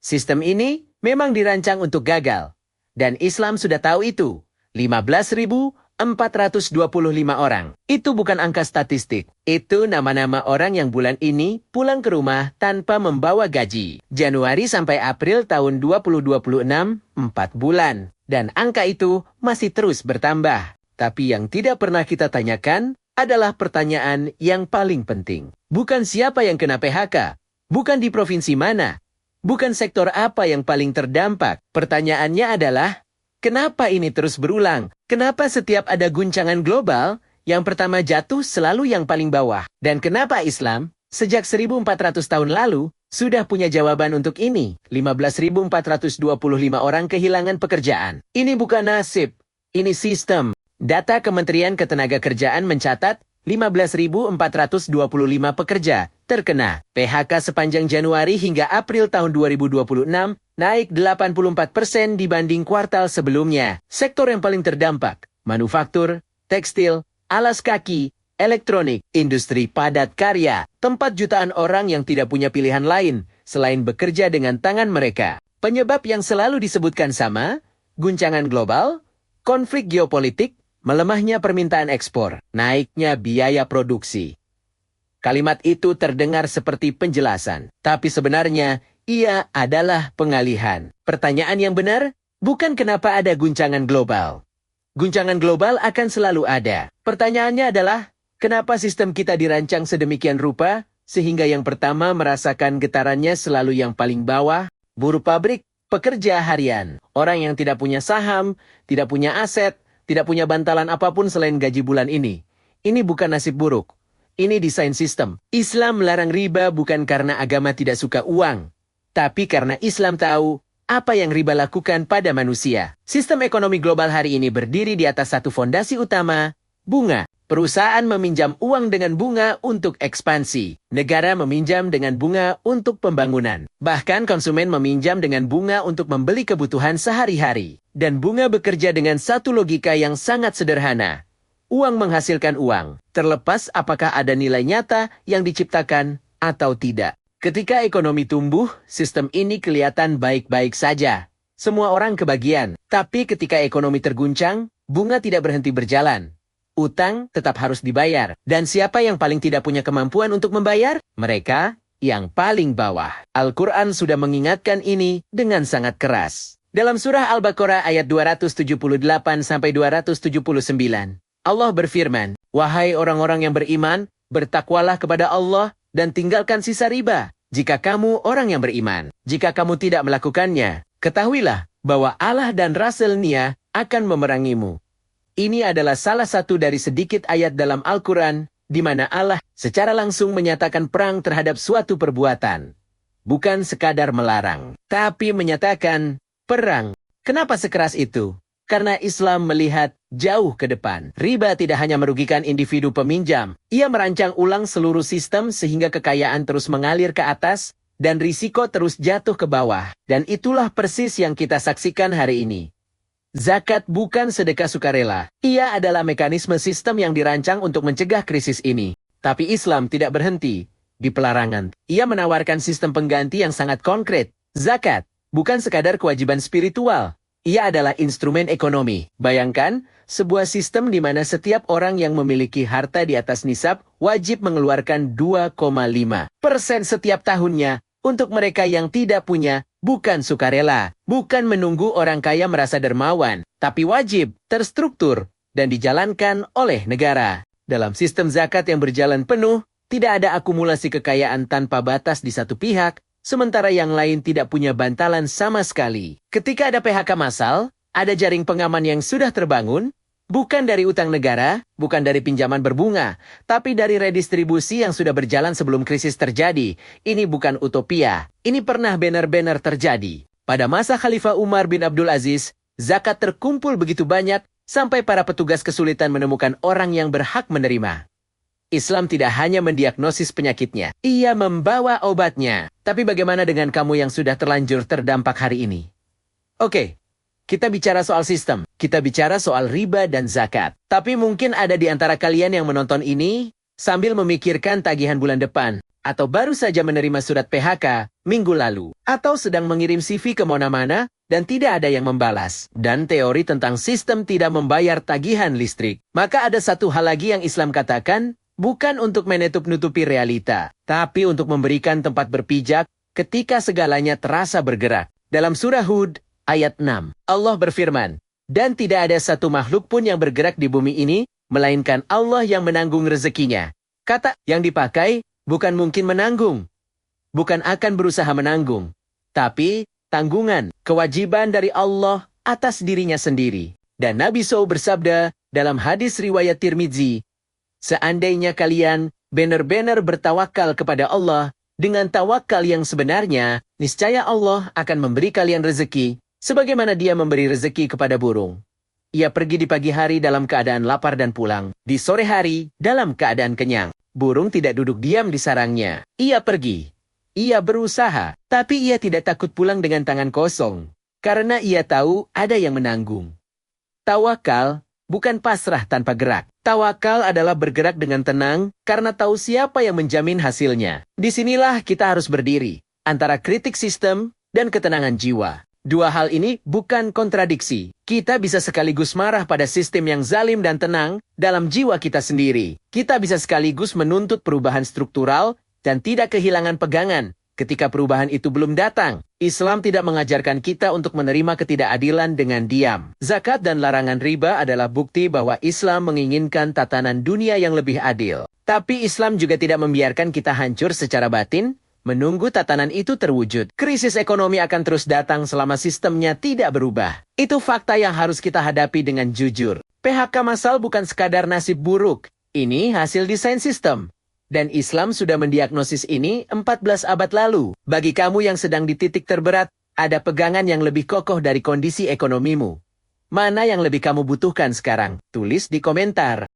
Sistem ini memang dirancang untuk gagal. Dan Islam sudah tahu itu. 15.425 orang. Itu bukan angka statistik. Itu nama-nama orang yang bulan ini pulang ke rumah tanpa membawa gaji. Januari sampai April tahun 2026, 4 bulan. Dan angka itu masih terus bertambah. Tapi yang tidak pernah kita tanyakan adalah pertanyaan yang paling penting. Bukan siapa yang kena PHK. Bukan di provinsi mana. Bukan sektor apa yang paling terdampak. Pertanyaannya adalah, kenapa ini terus berulang? Kenapa setiap ada guncangan global, yang pertama jatuh selalu yang paling bawah? Dan kenapa Islam, sejak 1400 tahun lalu, sudah punya jawaban untuk ini? 15.425 orang kehilangan pekerjaan. Ini bukan nasib, ini sistem. Data Kementerian Ketenagakerjaan mencatat 15.425 pekerja terkena PHK sepanjang Januari hingga April tahun 2026, naik 84% dibanding kuartal sebelumnya. Sektor yang paling terdampak, manufaktur, tekstil, alas kaki, elektronik, industri padat karya, tempat jutaan orang yang tidak punya pilihan lain selain bekerja dengan tangan mereka. Penyebab yang selalu disebutkan sama, guncangan global, konflik geopolitik, melemahnya permintaan ekspor, naiknya biaya produksi. Kalimat itu terdengar seperti penjelasan, tapi sebenarnya ia adalah pengalihan. Pertanyaan yang benar, bukan kenapa ada guncangan global. Guncangan global akan selalu ada. Pertanyaannya adalah, kenapa sistem kita dirancang sedemikian rupa, sehingga yang pertama merasakan getarannya selalu yang paling bawah, buruh pabrik, pekerja harian, orang yang tidak punya saham, tidak punya aset, tidak punya bantalan apapun selain gaji bulan ini. Ini bukan nasib buruk. Ini desain sistem. Islam melarang riba bukan karena agama tidak suka uang, tapi karena Islam tahu apa yang riba lakukan pada manusia. Sistem ekonomi global hari ini berdiri di atas satu fondasi utama, bunga. Perusahaan meminjam uang dengan bunga untuk ekspansi. Negara meminjam dengan bunga untuk pembangunan. Bahkan konsumen meminjam dengan bunga untuk membeli kebutuhan sehari-hari. Dan bunga bekerja dengan satu logika yang sangat sederhana. Uang menghasilkan uang, terlepas apakah ada nilai nyata yang diciptakan atau tidak. Ketika ekonomi tumbuh, sistem ini kelihatan baik-baik saja. Semua orang kebagian. Tapi ketika ekonomi terguncang, bunga tidak berhenti berjalan. Utang tetap harus dibayar. Dan siapa yang paling tidak punya kemampuan untuk membayar? Mereka yang paling bawah. Al-Quran sudah mengingatkan ini dengan sangat keras. Dalam surah Al-Baqarah ayat 278-279, Allah berfirman, "Wahai orang-orang yang beriman, bertakwalah kepada Allah dan tinggalkan sisa riba. Jika kamu orang yang beriman, jika kamu tidak melakukannya, ketahuilah bahwa Allah dan Rasul-Nya akan memerangimu." Ini adalah salah satu dari sedikit ayat dalam Al-Quran di mana Allah secara langsung menyatakan perang terhadap suatu perbuatan. Bukan sekadar melarang, tapi menyatakan perang. Kenapa sekeras itu? Karena Islam melihat jauh ke depan. Riba tidak hanya merugikan individu peminjam. Ia merancang ulang seluruh sistem sehingga kekayaan terus mengalir ke atas dan risiko terus jatuh ke bawah. Dan itulah persis yang kita saksikan hari ini. Zakat bukan sedekah sukarela. Ia adalah mekanisme sistem yang dirancang untuk mencegah krisis ini. Tapi Islam tidak berhenti di pelarangan. Ia menawarkan sistem pengganti yang sangat konkret. Zakat bukan sekadar kewajiban spiritual. Ia adalah instrumen ekonomi. Bayangkan, sebuah sistem di mana setiap orang yang memiliki harta di atas nisab wajib mengeluarkan 2,5% setiap tahunnya untuk mereka yang tidak punya. Bukan sukarela, bukan menunggu orang kaya merasa dermawan, tapi wajib, terstruktur, dan dijalankan oleh negara. Dalam sistem zakat yang berjalan penuh, tidak ada akumulasi kekayaan tanpa batas di satu pihak, sementara yang lain tidak punya bantalan sama sekali. Ketika ada PHK massal, ada jaring pengaman yang sudah terbangun, bukan dari utang negara, bukan dari pinjaman berbunga, tapi dari redistribusi yang sudah berjalan sebelum krisis terjadi. Ini bukan utopia. Ini pernah benar-benar terjadi. Pada masa Khalifah Umar bin Abdul Aziz, zakat terkumpul begitu banyak sampai para petugas kesulitan menemukan orang yang berhak menerima. Islam tidak hanya mendiagnosis penyakitnya, ia membawa obatnya. Tapi bagaimana dengan kamu yang sudah terlanjur terdampak hari ini? Oke. Kita bicara soal sistem, kita bicara soal riba dan zakat. Tapi mungkin ada di antara kalian yang menonton ini, sambil memikirkan tagihan bulan depan, atau baru saja menerima surat PHK minggu lalu, atau sedang mengirim CV ke mana-mana dan tidak ada yang membalas, dan teori tentang sistem tidak membayar tagihan listrik. Maka ada satu hal lagi yang Islam katakan, bukan untuk menutup-nutupi realita, tapi untuk memberikan tempat berpijak ketika segalanya terasa bergerak. Dalam surah Hud, ayat 6, Allah berfirman, "Dan tidak ada satu makhluk pun yang bergerak di bumi ini, melainkan Allah yang menanggung rezekinya." Kata yang dipakai bukan mungkin menanggung, bukan akan berusaha menanggung, tapi tanggungan, kewajiban dari Allah atas dirinya sendiri. Dan Nabi SAW bersabda dalam hadis riwayat Tirmidzi, "Seandainya kalian benar-benar bertawakal kepada Allah dengan tawakal yang sebenarnya, niscaya Allah akan memberi kalian rezeki, sebagaimana Dia memberi rezeki kepada burung. Ia pergi di pagi hari dalam keadaan lapar dan pulang, di sore hari dalam keadaan kenyang. Burung tidak duduk diam di sarangnya. Ia pergi. Ia berusaha, tapi ia tidak takut pulang dengan tangan kosong, karena ia tahu ada yang menanggung." Tawakal bukan pasrah tanpa gerak. Tawakal adalah bergerak dengan tenang karena tahu siapa yang menjamin hasilnya. Disinilah kita harus berdiri, antara kritik sistem dan ketenangan jiwa. Dua hal ini bukan kontradiksi. Kita bisa sekaligus marah pada sistem yang zalim dan tenang dalam jiwa kita sendiri. Kita bisa sekaligus menuntut perubahan struktural dan tidak kehilangan pegangan ketika perubahan itu belum datang. Islam tidak mengajarkan kita untuk menerima ketidakadilan dengan diam. Zakat dan larangan riba adalah bukti bahwa Islam menginginkan tatanan dunia yang lebih adil. Tapi Islam juga tidak membiarkan kita hancur secara batin, menunggu tatanan itu terwujud. Krisis ekonomi akan terus datang selama sistemnya tidak berubah. Itu fakta yang harus kita hadapi dengan jujur. PHK massal bukan sekadar nasib buruk. Ini hasil desain sistem. Dan Islam sudah mendiagnosis ini 14 abad lalu. Bagi kamu yang sedang di titik terberat, ada pegangan yang lebih kokoh dari kondisi ekonomimu. Mana yang lebih kamu butuhkan sekarang? Tulis di komentar.